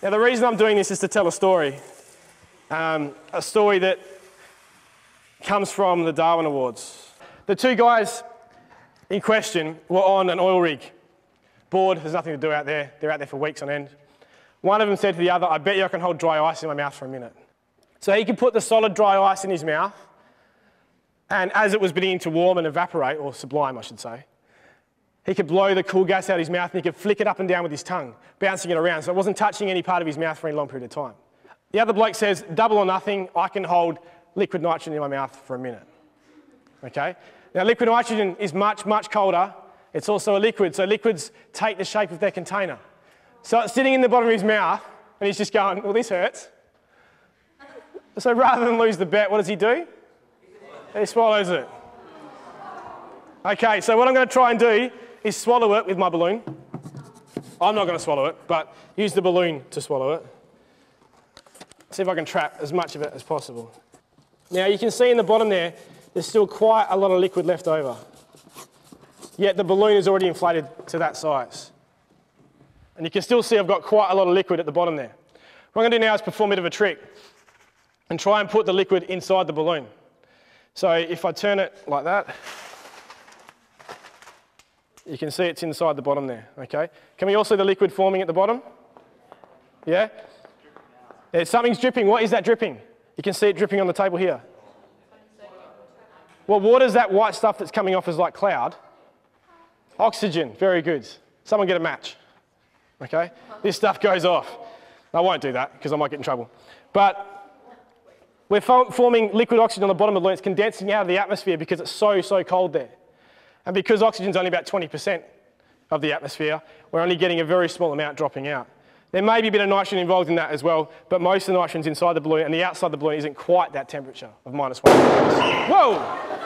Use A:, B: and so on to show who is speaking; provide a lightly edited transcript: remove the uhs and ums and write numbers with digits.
A: Now the reason I'm doing this is to tell a story that comes from the Darwin Awards. The two guys in question were on an oil rig. Bored, there's nothing to do out there. They're out there for weeks on end. One of them said to the other, I bet you I can hold dry ice in my mouth for a minute. So he could put the solid dry ice in his mouth, and as it was beginning to warm and evaporate, or sublime I should say, he could blow the cool gas out of his mouth and he could flick it up and down with his tongue, bouncing it around, so it wasn't touching any part of his mouth for any long period of time. The other bloke says, double or nothing, I can hold liquid nitrogen in my mouth for a minute. Okay? Now liquid nitrogen is much, much colder. It's also a liquid, so liquids take the shape of their container. So it's sitting in the bottom of his mouth and he's just going, well, this hurts. So rather than lose the bet, what does he do? He swallows it. Okay, so what I'm going to try and do is swallow it with my balloon. I'm not going to swallow it, but use the balloon to swallow it. See if I can trap as much of it as possible. Now you can see in the bottom there, there's still quite a lot of liquid left over. Yet the balloon is already inflated to that size. And you can still see I've got quite a lot of liquid at the bottom there. What I'm going to do now is perform a bit of a trick and try and put the liquid inside the balloon. So if I turn it like that, you can see it's inside the bottom there, okay? Can we all see the liquid forming at the bottom? Yeah? Yeah, something's dripping. What is that dripping? You can see it dripping on the table here. Well, water's that white stuff that's coming off as like cloud. Oxygen, very good. Someone get a match, okay? This stuff goes off. I won't do that because I might get in trouble. But we're forming liquid oxygen on the bottom of the balloon. It's condensing out of the atmosphere because it's so cold there. And because oxygen's only about 20% of the atmosphere, we're only getting a very small amount dropping out. There may be a bit of nitrogen involved in that as well, but most of the nitrogen's inside the balloon, and the outside of the balloon isn't quite that temperature of -1 degrees. Whoa!